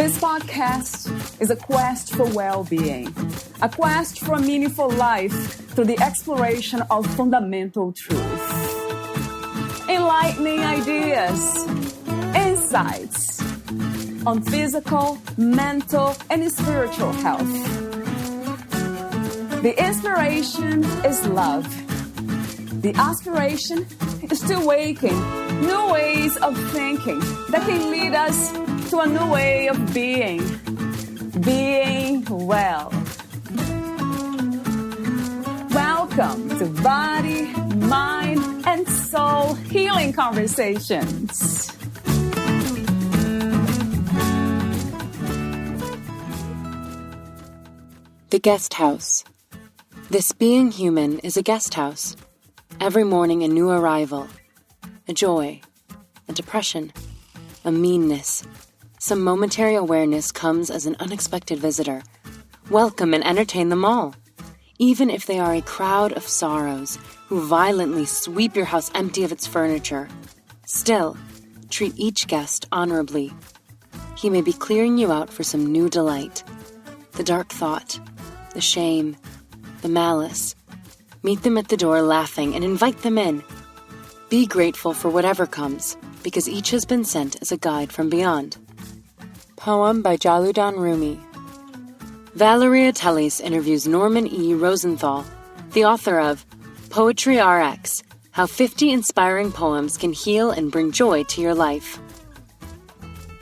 This podcast is a quest for well-being, a quest for a meaningful life through the exploration of fundamental truth. Enlightening ideas, insights on physical, mental, and spiritual health. The inspiration is love. The aspiration is to awaken new ways of thinking that can lead us to a new way of being well. Welcome to Body, Mind, and Soul Healing Conversations. The Guest House. This being human is a guest house. Every morning a new arrival, a joy, a depression, a meanness. Some momentary awareness comes as an unexpected visitor. Welcome and entertain them all, even if they are a crowd of sorrows who violently sweep your house empty of its furniture. Still, treat each guest honorably. He may be clearing you out for some new delight. The dark thought, the shame, the malice. Meet them at the door laughing and invite them in. Be grateful for whatever comes, because each has been sent as a guide from beyond. Poem by Jalaluddin Rumi. Valeria Teles interviews Norman E. Rosenthal, the author of Poetry RX, How 50 Inspiring Poems Can Heal and Bring Joy to Your Life.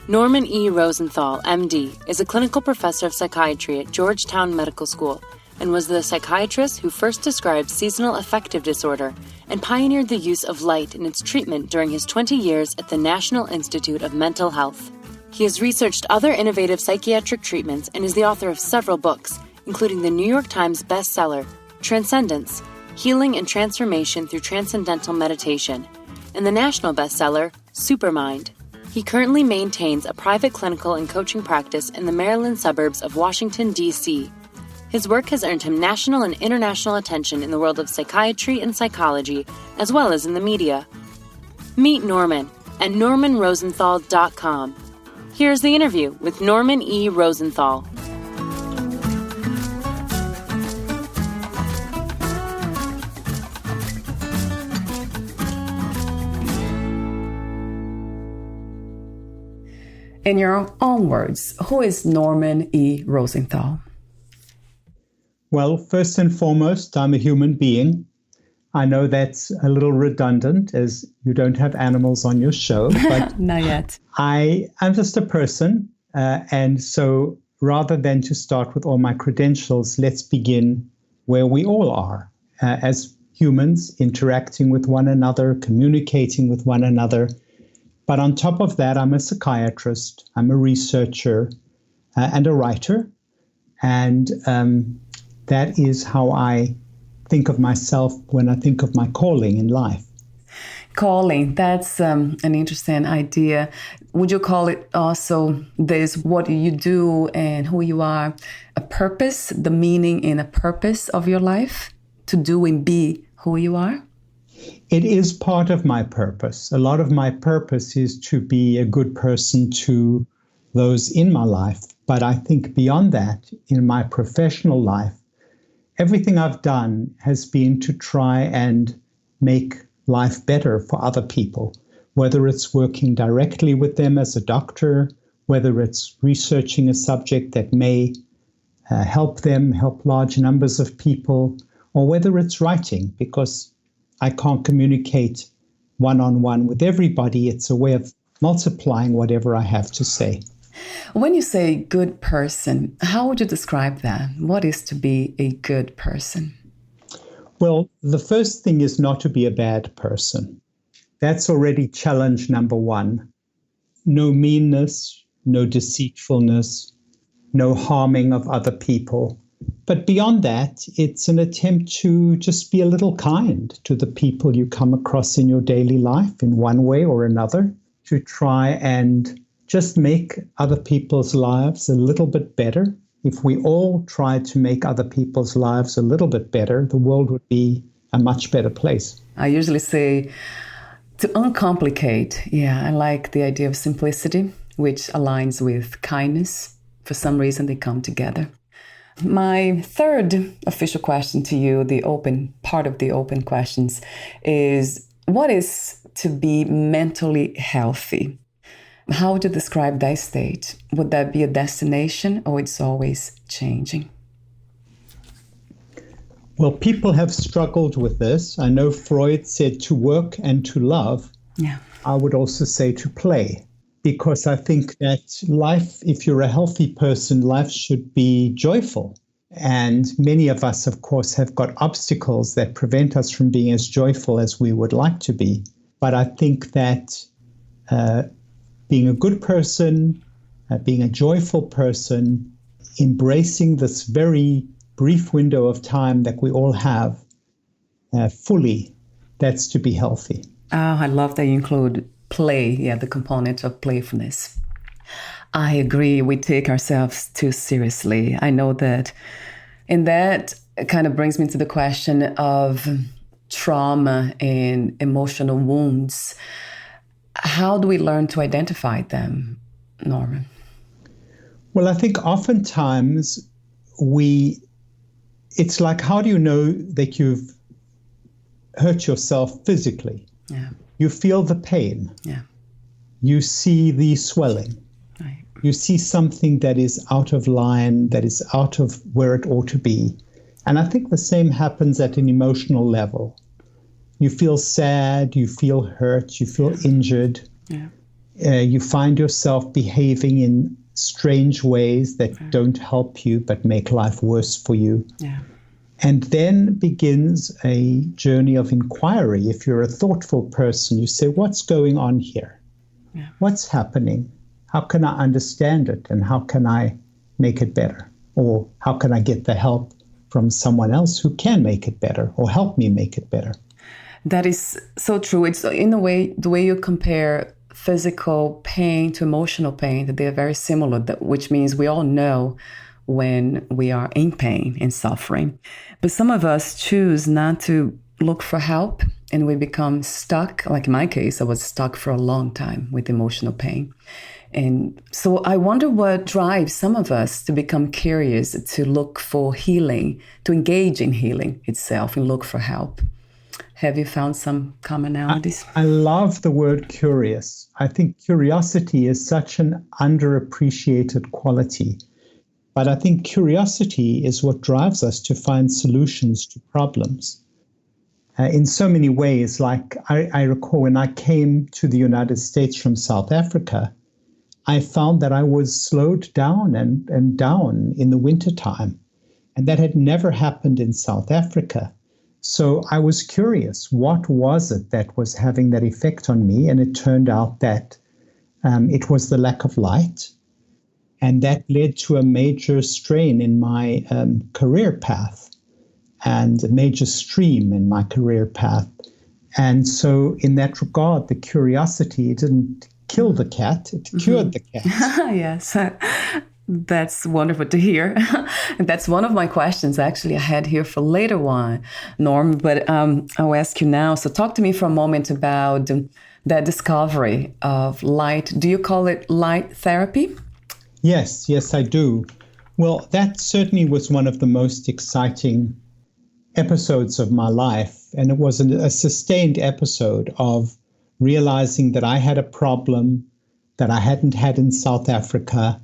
Norman E. Rosenthal, MD, is a clinical professor of psychiatry at Georgetown Medical School and was the psychiatrist who first described seasonal affective disorder and pioneered the use of light in its treatment during his 20 years at the National Institute of Mental Health. He has researched other innovative psychiatric treatments and is the author of several books, including the New York Times bestseller, Transcendence, Healing and Transformation Through Transcendental Meditation, and the national bestseller, Supermind. He currently maintains a private clinical and coaching practice in the Maryland suburbs of Washington, D.C. His work has earned him national and international attention in the world of psychiatry and psychology, as well as in the media. Meet Norman at normanrosenthal.com. Here's the interview with Norman E. Rosenthal. In your own words, who is Norman E. Rosenthal? Well, first and foremost, I'm a human being. I know that's a little redundant as you don't have animals on your show, but not yet. I'm just a person. And so rather than to start with all my credentials, let's begin where we all are as humans, interacting with one another, communicating with one another. But on top of that, I'm a psychiatrist, I'm a researcher, and a writer. And that is how I think of myself when I think of my calling in life. Calling, that's an interesting idea. Would you call it also this, what you do and who you are, a purpose, the meaning and a purpose of your life, to do and be who you are? It is part of my purpose. A lot of my purpose is to be a good person to those in my life. But I think beyond that, in my professional life, everything I've done has been to try and make life better for other people, whether it's working directly with them as a doctor, whether it's researching a subject that may help them, help large numbers of people, or whether it's writing, because I can't communicate one-on-one with everybody. It's a way of multiplying whatever I have to say. When you say good person, how would you describe that? What is to be a good person? Well, the first thing is not to be a bad person. That's already challenge number one. No meanness, no deceitfulness, no harming of other people. But beyond that, it's an attempt to just be a little kind to the people you come across in your daily life in one way or another, to try and just make other people's lives a little bit better. If we all tried to make other people's lives a little bit better, the world would be a much better place. I usually say to uncomplicate. Yeah, I like the idea of simplicity. which aligns with kindness. For some reason, they come together. My third official question to you, the open part of the open questions, is what is to be mentally healthy? How would you describe that state? Would that be a destination, or it's always changing? Well, people have struggled with this. I know Freud said to work and to love. Yeah. I would also say to play, because I think that life, if you're a healthy person, life should be joyful. And many of us, of course, have got obstacles that prevent us from being as joyful as we would like to be. But I think that being a good person, being a joyful person, embracing this very brief window of time that we all have fully, that's to be healthy. Oh, I love that you include play, the component of playfulness. I agree, we take ourselves too seriously. I know that. And that kind of brings me to the question of trauma and emotional wounds. How do we learn to identify them, Norman? Well, I think oftentimes it's like, how do you know that you've hurt yourself physically? Yeah. You feel the pain. Yeah. You see the swelling. Right. You see something that is out of line, that is out of where it ought to be. And I think the same happens at an emotional level. You feel sad, you feel hurt, you feel injured. Yeah. You find yourself behaving in strange ways that don't help you but make life worse for you. Yeah. And then begins a journey of inquiry. If you're a thoughtful person, you say, what's going on here? Yeah. What's happening? How can I understand it? And how can I make it better? Or how can I get the help from someone else who can make it better or help me make it better? That is so true. It's in a way, the way you compare physical pain to emotional pain, that they're very similar, which means we all know when we are in pain and suffering. But some of us choose not to look for help, and we become stuck. Like in my case, I was stuck for a long time with emotional pain. And so I wonder what drives some of us to become curious, to look for healing, to engage in healing itself and look for help. Have you found some commonalities? I love the word curious. I think curiosity is such an underappreciated quality. But I think curiosity is what drives us to find solutions to problems. In so many ways, like I recall when I came to the United States from South Africa, I found that I was slowed down and down in the wintertime. And that had never happened in South Africa. So I was curious, what was it that was having that effect on me? And it turned out that it was the lack of light. And that led to a major strain in my career path and a major stream in my career path. And so in that regard, the curiosity didn't kill the cat, it cured the cat. Yes, that's wonderful to hear. That's one of my questions, actually, I had here for later on, Norm, but I'll ask you now. So talk to me for a moment about that discovery of light. Do you call it light therapy? Yes, I do. Well, that certainly was one of the most exciting episodes of my life. And it was a sustained episode of realizing that I had a problem that I hadn't had in South Africa,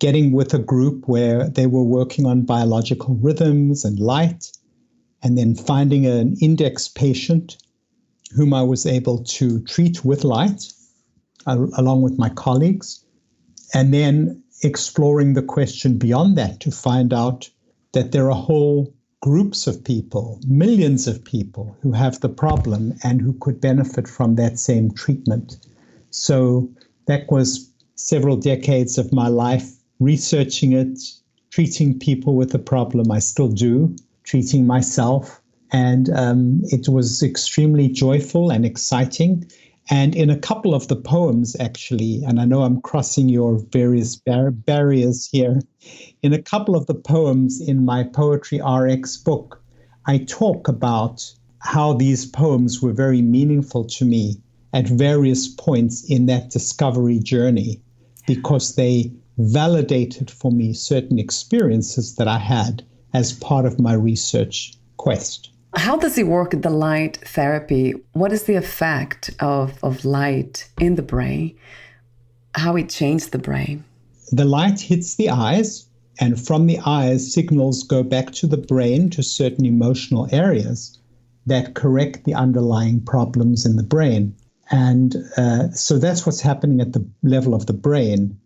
getting with a group where they were working on biological rhythms and light, and then finding an index patient whom I was able to treat with light, along with my colleagues, and then exploring the question beyond that to find out that there are whole groups of people, millions of people who have the problem and who could benefit from that same treatment. So that was several decades of my life researching it, treating people with the problem. I still do, treating myself. And it was extremely joyful and exciting. And in a couple of the poems, actually, and I know I'm crossing your various barriers here, in a couple of the poems in my Poetry RX book, I talk about how these poems were very meaningful to me at various points in that discovery journey. because they validated for me certain experiences that I had as part of my research quest. How does it work, the light therapy? What is the effect of light in the brain? How it changed the brain? The light hits the eyes, and from the eyes, signals go back to the brain to certain emotional areas that correct the underlying problems in the brain. And so that's what's happening at the level of the brain.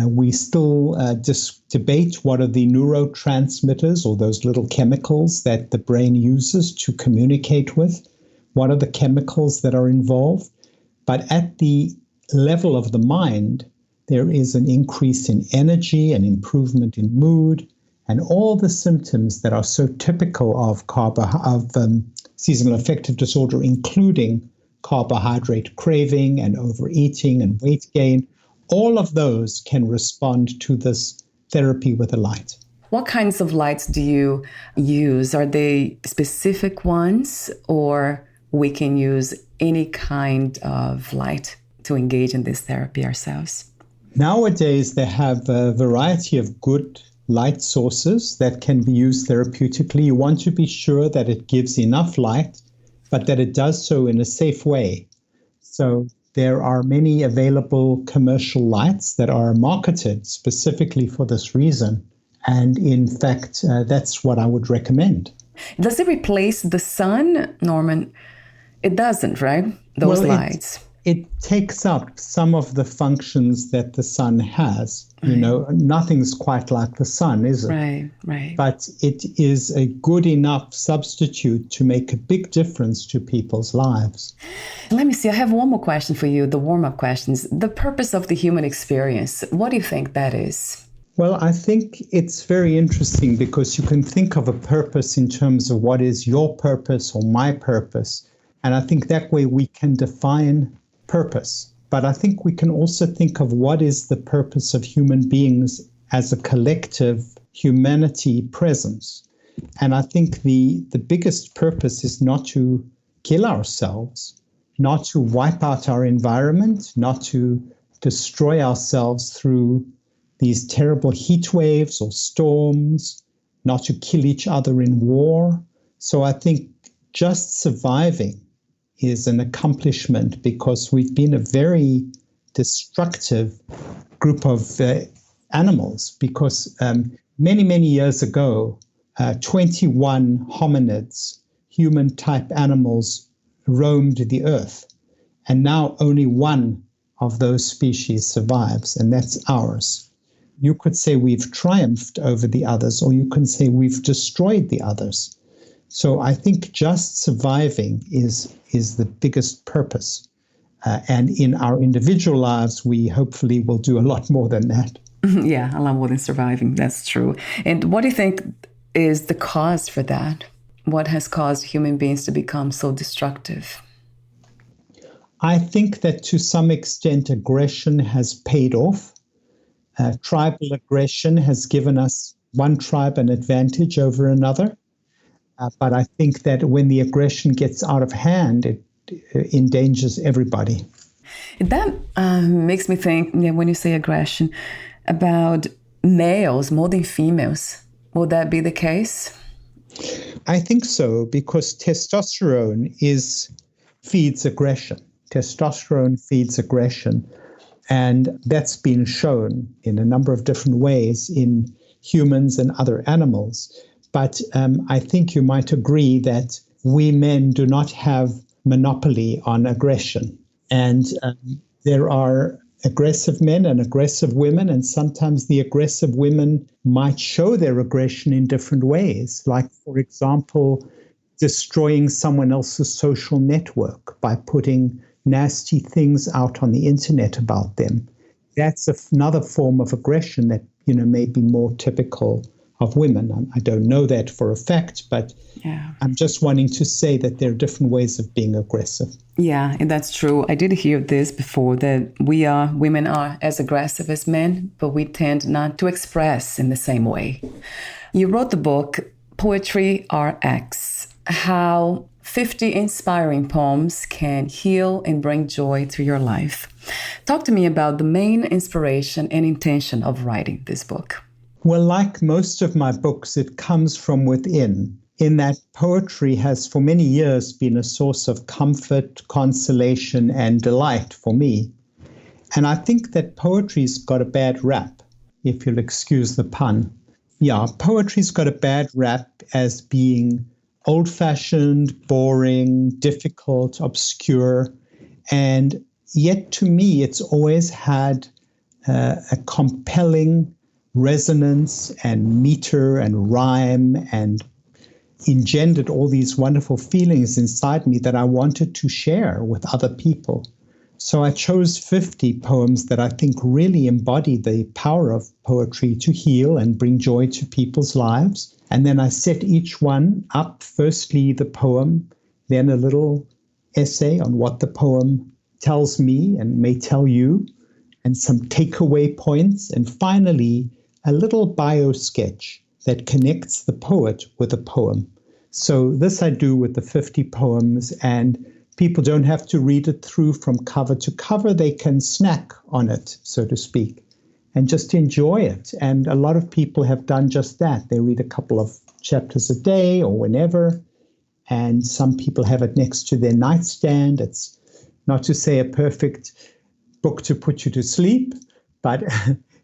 We still just debate what are the neurotransmitters, or those little chemicals that the brain uses to communicate with. What are the chemicals that are involved? But at the level of the mind, there is an increase in energy, an improvement in mood, and all the symptoms that are so typical of seasonal affective disorder, including carbohydrate craving and overeating and weight gain. All of those can respond to this therapy with a light. What kinds of lights do you use? Are they specific ones, or we can use any kind of light to engage in this therapy ourselves? Nowadays, they have a variety of good light sources that can be used therapeutically. You want to be sure that it gives enough light, but that it does so in a safe way. So there are many available commercial lights that are marketed specifically for this reason. And in fact, that's what I would recommend. Does it replace the sun, Norman? It doesn't, right? Those lights. It takes up some of the functions that the sun has. Right. You know, nothing's quite like the sun, is it? Right. But it is a good enough substitute to make a big difference to people's lives. Let me see. I have one more question for you, the warm-up questions. The purpose of the human experience, what do you think that is? Well, I think it's very interesting because you can think of a purpose in terms of what is your purpose or my purpose. And I think that way we can define purpose. But I think we can also think of what is the purpose of human beings as a collective humanity presence. And I think the biggest purpose is not to kill ourselves, not to wipe out our environment, not to destroy ourselves through these terrible heat waves or storms, not to kill each other in war. So I think just surviving is an accomplishment because we've been a very destructive group of animals because many, many years ago, 21 hominids, human-type animals, roamed the earth. And now only one of those species survives, and that's ours. You could say we've triumphed over the others, or you can say we've destroyed the others. So I think just surviving is the biggest purpose. And in our individual lives, we hopefully will do a lot more than that. Yeah, a lot more than surviving. That's true. And what do you think is the cause for that? What has caused human beings to become so destructive? I think that to some extent, aggression has paid off. Tribal aggression has given us one tribe an advantage over another. But I think that when the aggression gets out of hand, it endangers everybody. That makes me think, when you say aggression, about males more than females. Would that be the case? I think so, because testosterone feeds aggression. Testosterone feeds aggression. And that's been shown in a number of different ways in humans and other animals. But I think you might agree that we men do not have monopoly on aggression. And there are aggressive men and aggressive women, and sometimes the aggressive women might show their aggression in different ways. Like, for example, destroying someone else's social network by putting nasty things out on the internet about them. That's another form of aggression that, may be more typical of women. I don't know that for a fact, but yeah. I'm just wanting to say that there are different ways of being aggressive. Yeah, and that's true. I did hear this before, that women are as aggressive as men, but we tend not to express in the same way. You wrote the book, Poetry RX, How 50 inspiring poems can heal and bring joy to your life. Talk to me about the main inspiration and intention of writing this book. Well, like most of my books, it comes from within, in that poetry has for many years been a source of comfort, consolation, and delight for me. And I think that poetry's got a bad rap, if you'll excuse the pun. Yeah, poetry's got a bad rap as being old-fashioned, boring, difficult, obscure. And yet to me, it's always had a compelling resonance and meter and rhyme, and engendered all these wonderful feelings inside me that I wanted to share with other people. So I chose 50 poems that I think really embody the power of poetry to heal and bring joy to people's lives. And then I set each one up, firstly the poem, then a little essay on what the poem tells me and may tell you, and some takeaway points, and finally a little bio sketch that connects the poet with the poem. So this I do with the 50 poems, and people don't have to read it through from cover to cover. They can snack on it, so to speak, and just enjoy it. And a lot of people have done just that. They read a couple of chapters a day or whenever, and some people have it next to their nightstand. It's not to say a perfect book to put you to sleep, but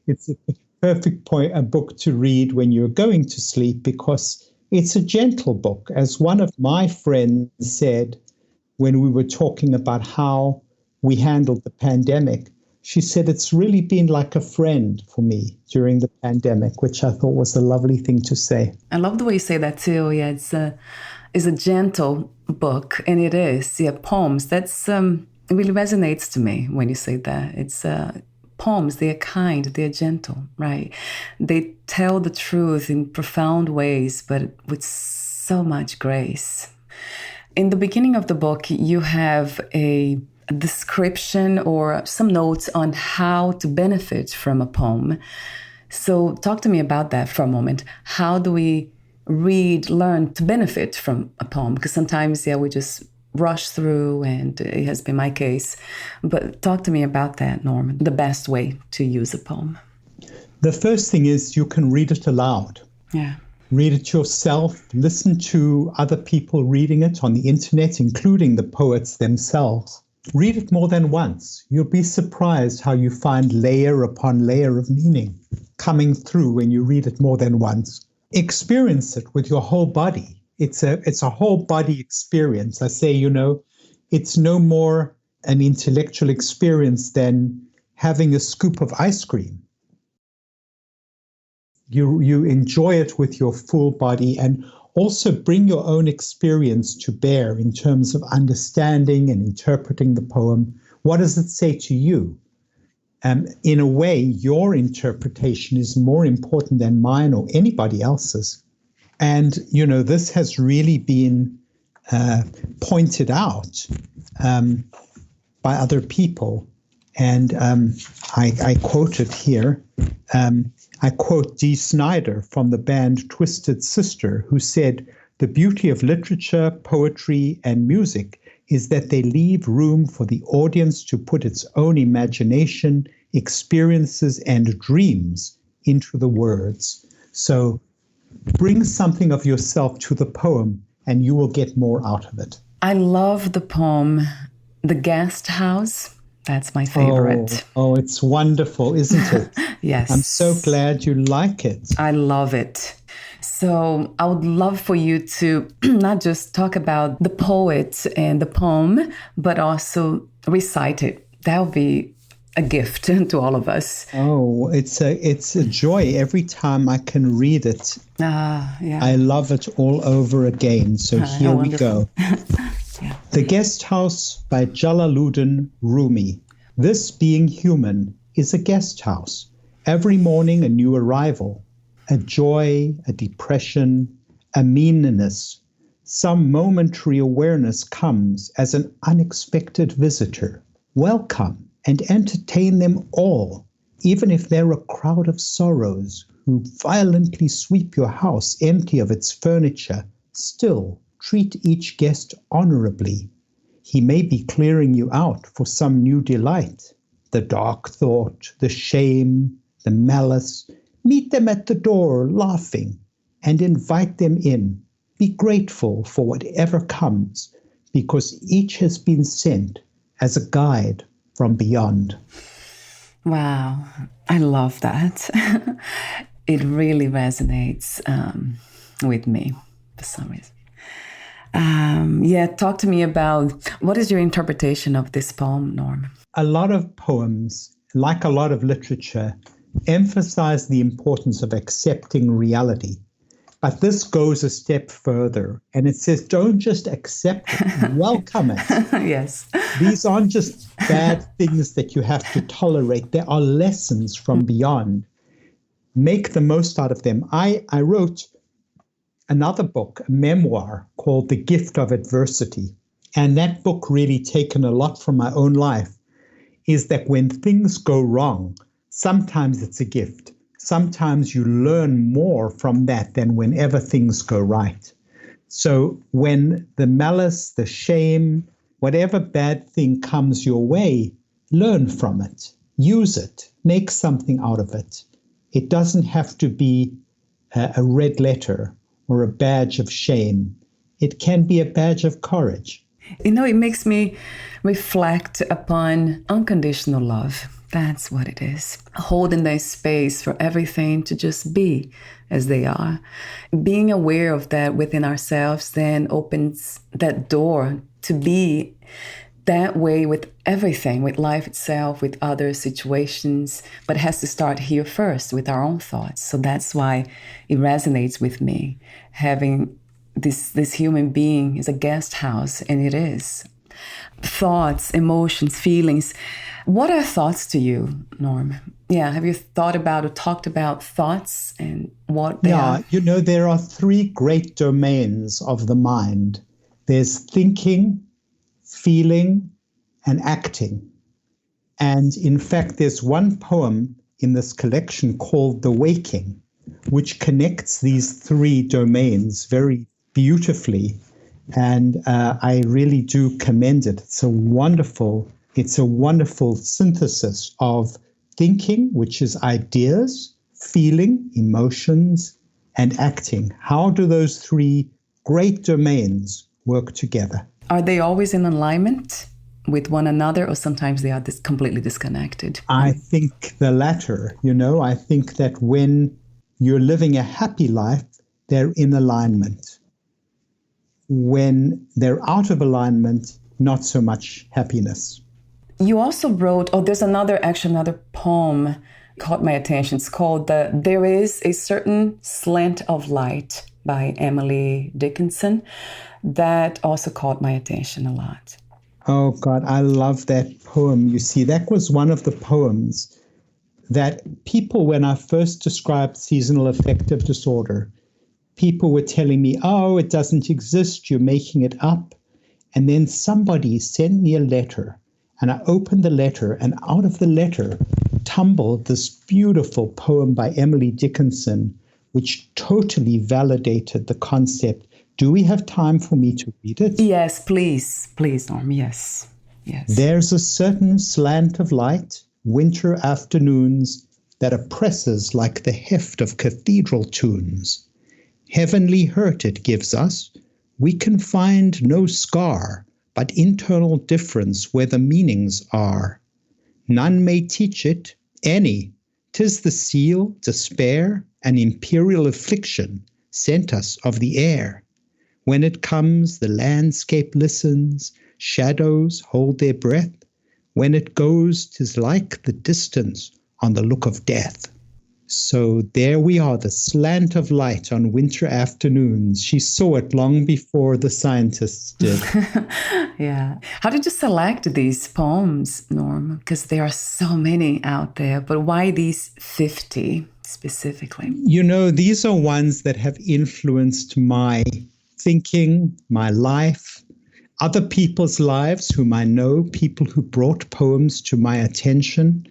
it's a perfect a book to read when you're going to sleep, because it's a gentle book. As one of my friends said when we were talking about how we handled the pandemic, she said, it's really been like a friend for me during the pandemic, which I thought was a lovely thing to say. I love the way you say that too. Yeah, it's a gentle book, and it is. Yeah, poems. That's it really resonates to me when you say that. It's poems. They're kind. They're gentle, right? They tell the truth in profound ways, but with so much grace. In the beginning of the book, you have a description or some notes on how to benefit from a poem. So talk to me about that for a moment. How do we learn to benefit from a poem? Because sometimes, we just rush through, and it has been my case. But talk to me about that, Norman, the best way to use a poem. The first thing is you can read it aloud. Yeah. Read it yourself, listen to other people reading it on the internet, including the poets themselves. Read it more than once. You'll be surprised how you find layer upon layer of meaning coming through when you read it more than once. Experience it with your whole body. It's a whole body experience. I say, it's no more an intellectual experience than having a scoop of ice cream. You enjoy it with your full body, and also bring your own experience to bear in terms of understanding and interpreting the poem. What does it say to you? In a way, your interpretation is more important than mine or anybody else's. And, this has really been pointed out by other people. And I quote it here. I quote Dee Snider from the band Twisted Sister, who said, "The beauty of literature, poetry, and music is that they leave room for the audience to put its own imagination, experiences, and dreams into the words." So bring something of yourself to the poem, and you will get more out of it. I love the poem, The Guest House. That's my favorite. Oh, it's wonderful, isn't it? Yes. I'm so glad you like it. I love it. So I would love for you to not just talk about the poet and the poem, but also recite it. That would be a gift to all of us. Oh, it's a joy every time I can read it. Yeah. I love it all over again. So here we go. Yeah. The Guest House by Jalaluddin Rumi. This being human is a guest house. Every morning a new arrival, a joy, a depression, a meanness. Some momentary awareness comes as an unexpected visitor. Welcome and entertain them all, even if they're a crowd of sorrows who violently sweep your house empty of its furniture. Still, treat each guest honorably. He may be clearing you out for some new delight. The dark thought, the shame, the malice, meet them at the door laughing and invite them in. Be grateful for whatever comes, because each has been sent as a guide from beyond. Wow, I love that. It really resonates with me for some reason. Talk to me about what is your interpretation of this poem, Norm? A lot of poems, like a lot of literature, emphasize the importance of accepting reality. But this goes a step further, and it says, don't just accept it, welcome it. Yes. These aren't just bad things that you have to tolerate. There are lessons from beyond. Make the most out of them. I wrote another book, a memoir called The Gift of Adversity. And that book really taken a lot from my own life, is that when things go wrong, sometimes it's a gift. Sometimes you learn more from that than whenever things go right. So when the malice, the shame, whatever bad thing comes your way, learn from it, use it, make something out of it. It doesn't have to be a red letter or a badge of shame. It can be a badge of courage. You know, it makes me reflect upon unconditional love. That's what it is. Holding that space for everything to just be as they are. Being aware of that within ourselves then opens that door to be that way with everything, with life itself, with other situations, but it has to start here first with our own thoughts. So that's why it resonates with me. Having this human being is a guest house, and it is. Thoughts, emotions, feelings. What are thoughts to you, Norm? Yeah, have you thought about or talked about thoughts and what they are? You know, there are three great domains of the mind. There's thinking, feeling, and acting. And in fact, there's one poem in this collection called The Waking, which connects these three domains very beautifully. And I really do commend it. It's a wonderful synthesis of thinking, which is ideas, feeling, emotions, and acting. How do those three great domains work together? Are they always in alignment with one another, or sometimes they are completely disconnected? I think the latter. I think that when you're living a happy life, they're in alignment. When they're out of alignment, not so much happiness. You also wrote, there's another poem caught my attention. It's called There Is a Certain Slant of Light by Emily Dickinson. That also caught my attention a lot. Oh, God, I love that poem. You see, that was one of the poems that people, when I first described seasonal affective disorder, people were telling me, oh, it doesn't exist, you're making it up. And then somebody sent me a letter, and I opened the letter, and out of the letter tumbled this beautiful poem by Emily Dickinson, which totally validated the concept. Do we have time for me to read it? Yes, please, Norm, yes. There's a certain slant of light, winter afternoons, that oppresses like the heft of cathedral tunes. Heavenly hurt it gives us. We can find no scar, but internal difference where the meanings are. None may teach it, any. 'Tis the seal, despair, and imperial affliction sent us of the air. When it comes, the landscape listens, shadows hold their breath. When it goes, 'tis like the distance on the look of death. So there we are, the slant of light on winter afternoons. She saw it long before the scientists did. Yeah. How did you select these poems, Norm? Because there are so many out there, but why these 50 specifically? These are ones that have influenced my thinking, my life, other people's lives whom I know, people who brought poems to my attention.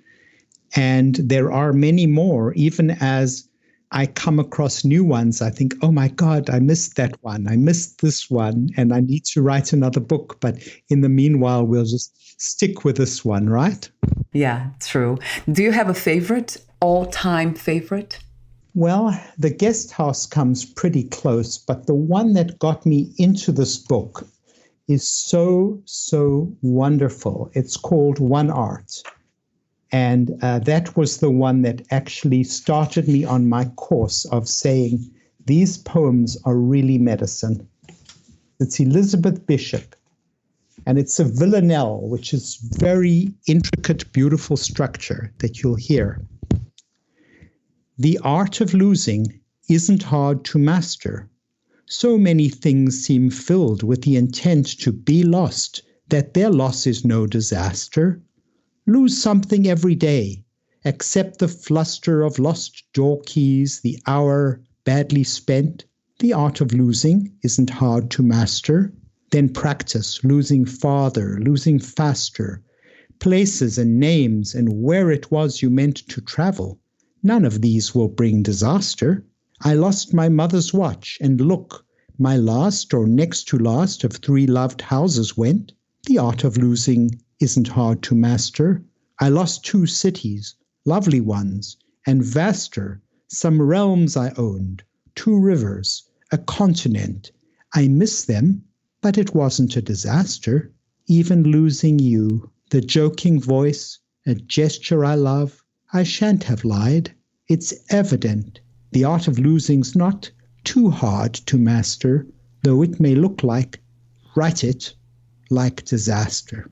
And there are many more, even as I come across new ones, I think, oh my God, I missed that one. I missed this one, and I need to write another book. But in the meanwhile, we'll just stick with this one, right? Yeah, true. Do you have a favorite, all-time favorite? Well, The Guest House comes pretty close, but the one that got me into this book is so wonderful. It's called One Art. And that was the one that actually started me on my course of saying, these poems are really medicine. It's Elizabeth Bishop, and it's a villanelle, which is very intricate, beautiful structure that you'll hear. The art of losing isn't hard to master. So many things seem filled with the intent to be lost that their loss is no disaster. Lose something every day, accept the fluster of lost door keys, the hour badly spent. The art of losing isn't hard to master. Then practice losing farther, losing faster, places and names and where it was you meant to travel. None of these will bring disaster. I lost my mother's watch, and look, my last or next to last of 3 loved houses went. The art of losing isn't hard to master. I lost 2 cities, lovely ones, and vaster, some realms I owned, 2 rivers, a continent. I miss them, but it wasn't a disaster. Even losing you, the joking voice, a gesture I love, I shan't have lied. It's evident the art of losing's not too hard to master, though it may look like, write it, like disaster.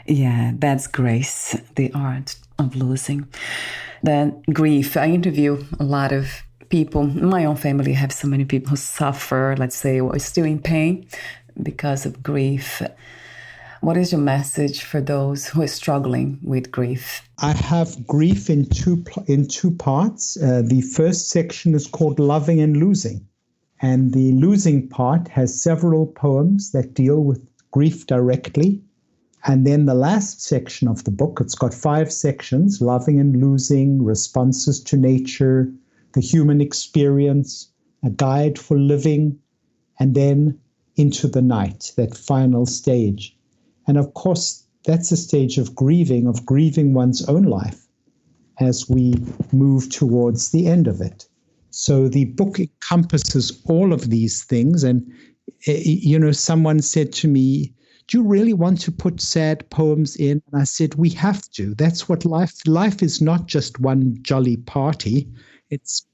Yeah, that's grace, the art of losing. Then grief. I interview a lot of people. My own family have so many people who suffer, let's say, or are still in pain because of grief. What is your message for those who are struggling with grief? I have grief in two parts. The first section is called Loving and Losing. And the losing part has several poems that deal with grief directly. And then the last section of the book, it's got 5 sections: Loving and Losing, Responses to Nature, The Human Experience, A Guide for Living, and then Into the Night, that final stage. And of course, that's a stage of grieving one's own life as we move towards the end of it. So the book encompasses all of these things. And, someone said to me, do you really want to put sad poems in? And I said, we have to. That's what life is, not just one jolly party. It's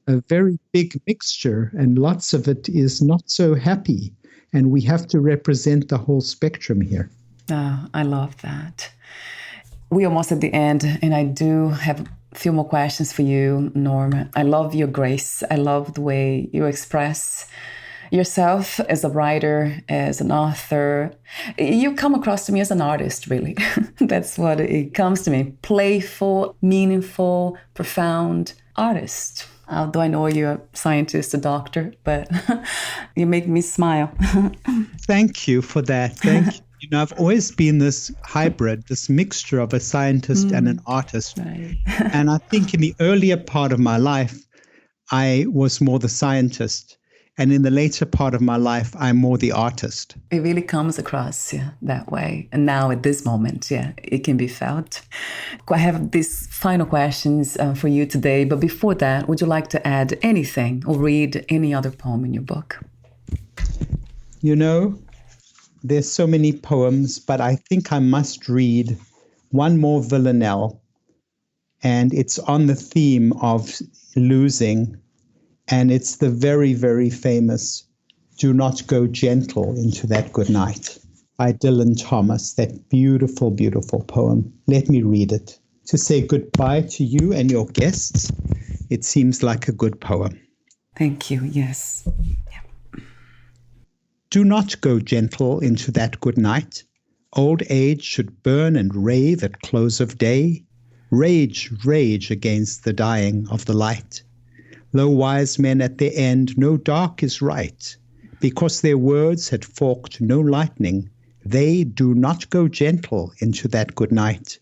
a very big mixture, and lots of it is not so happy. And we have to represent the whole spectrum here. Oh, I love that. We're almost at the end, and I do have a few more questions for you, Norm. I love your grace. I love the way you express yourself as a writer, as an author. You come across to me as an artist, really. That's what it comes to me. Playful, meaningful, profound artist. Although I know you're a scientist, a doctor, but you make me smile. Thank you for that. Thank you. I've always been this hybrid, this mixture of a scientist and an artist. Right. And I think in the earlier part of my life, I was more the scientist. And in the later part of my life, I'm more the artist. It really comes across that way. And now at this moment, it can be felt. I have these final questions for you today. But before that, would you like to add anything or read any other poem in your book? There's so many poems, but I think I must read one more villanelle. And it's on the theme of losing. And it's the very, very famous Do Not Go Gentle Into That Good Night by Dylan Thomas, that beautiful, beautiful poem. Let me read it. To say goodbye to you and your guests, it seems like a good poem. Thank you. Yes. Do not go gentle into that good night. Old age should burn and rave at close of day. Rage, rage against the dying of the light. Lo, wise men at their end, no dark is right. Because their words had forked no lightning, they do not go gentle into that good night.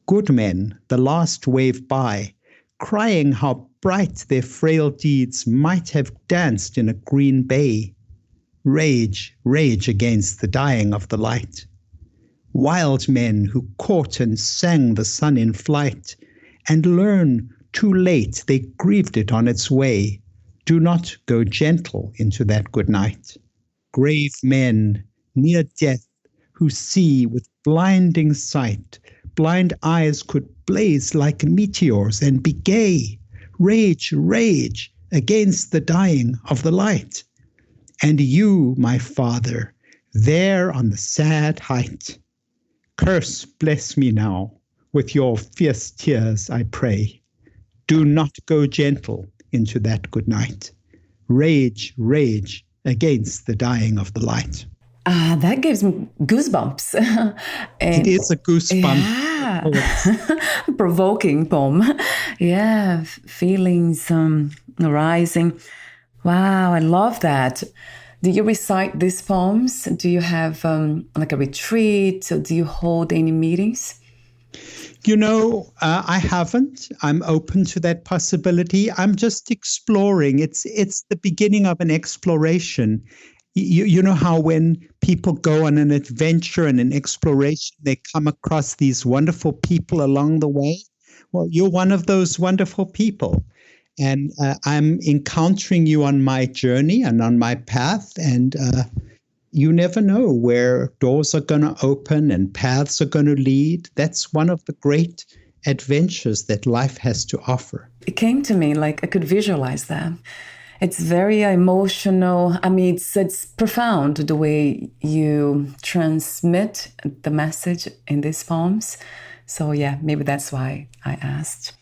Good men, the last wave by, crying how bright their frail deeds might have danced in a green bay. Rage, rage against the dying of the light. Wild men who caught and sang the sun in flight, and learn too late they grieved it on its way. Do not go gentle into that good night. Grave men near death who see with blinding sight, blind eyes could blaze like meteors and be gay. Rage, rage against the dying of the light. And you, my father, there on the sad height, curse, bless me now with your fierce tears, I pray. Do not go gentle into that good night. Rage, rage against the dying of the light. That gives me goosebumps. It is a goosebump. Yeah. Provoking poem. Yeah, feelings arising. Wow, I love that. Do you recite these poems? Do you have like a retreat? Or do you hold any meetings? I haven't. I'm open to that possibility. I'm just exploring. It's the beginning of an exploration. You know how when people go on an adventure and an exploration, they come across these wonderful people along the way? Well, you're one of those wonderful people. And I'm encountering you on my journey and on my path. And you never know where doors are going to open and paths are going to lead. That's one of the great adventures that life has to offer. It came to me like I could visualize that. It's very emotional. I mean, it's profound the way you transmit the message in these poems. So yeah, maybe that's why I asked.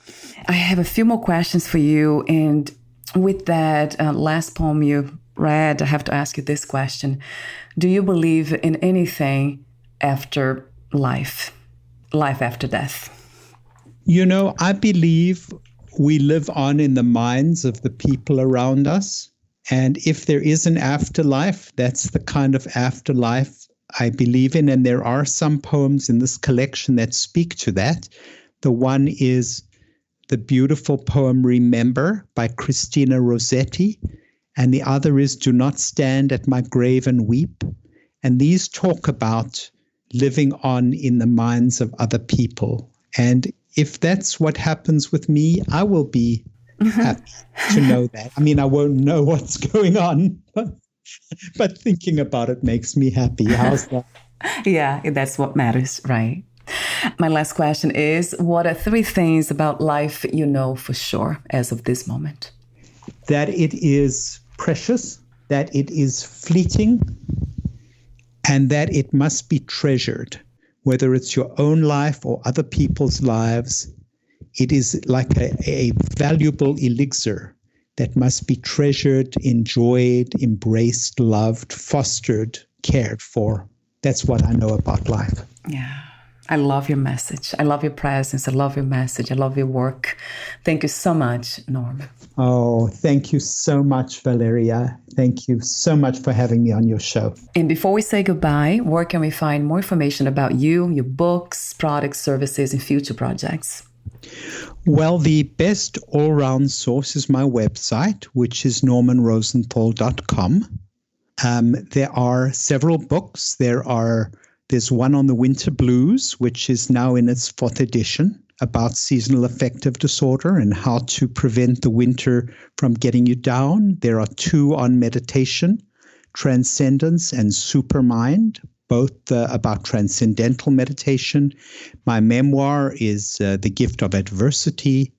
I have a few more questions for you. And with that last poem you read, I have to ask you this question. Do you believe in anything after life after death? I believe we live on in the minds of the people around us. And if there is an afterlife, that's the kind of afterlife I believe in. And there are some poems in this collection that speak to that. The one is the beautiful poem Remember by Christina Rossetti. And the other is Do Not Stand at My Grave and Weep. And these talk about living on in the minds of other people. And if that's what happens with me, I will be happy to know that. I mean, I won't know what's going on, but thinking about it makes me happy. How's that? Yeah, that's what matters, right? My last question is, what are 3 things about life you know for sure as of this moment? That it is precious, that it is fleeting, and that it must be treasured. Whether it's your own life or other people's lives, it is like a valuable elixir that must be treasured, enjoyed, embraced, loved, fostered, cared for. That's what I know about life. Yeah. I love your message. I love your presence. I love your message. I love your work. Thank you so much, Norm. Oh, thank you so much, Valeria. Thank you so much for having me on your show. And before we say goodbye, where can we find more information about you, your books, products, services, and future projects? Well, the best all-round source is my website, which is normanrosenthal.com. There are several books. There's one on the winter blues, which is now in its 4th edition, about seasonal affective disorder and how to prevent the winter from getting you down. There are 2 on meditation, Transcendence and Supermind, both about Transcendental Meditation. My memoir is The Gift of Adversity.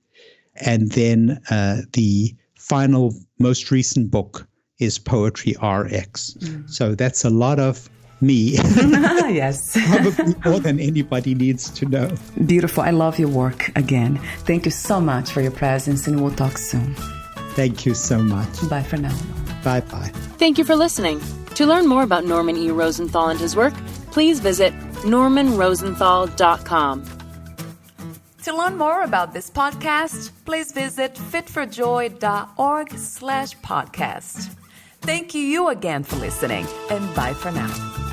And then the final, most recent book is Poetry RX. So that's a lot of me. Yes. Probably more than anybody needs to know. Beautiful. I love your work again. Thank you so much for your presence, and we'll talk soon. Thank you so much. Bye for now. Bye-bye. Thank you for listening. To learn more about Norman E. Rosenthal and his work, please visit normanrosenthal.com. To learn more about this podcast, please visit fitforjoy.org/podcast. Thank you again for listening, and bye for now.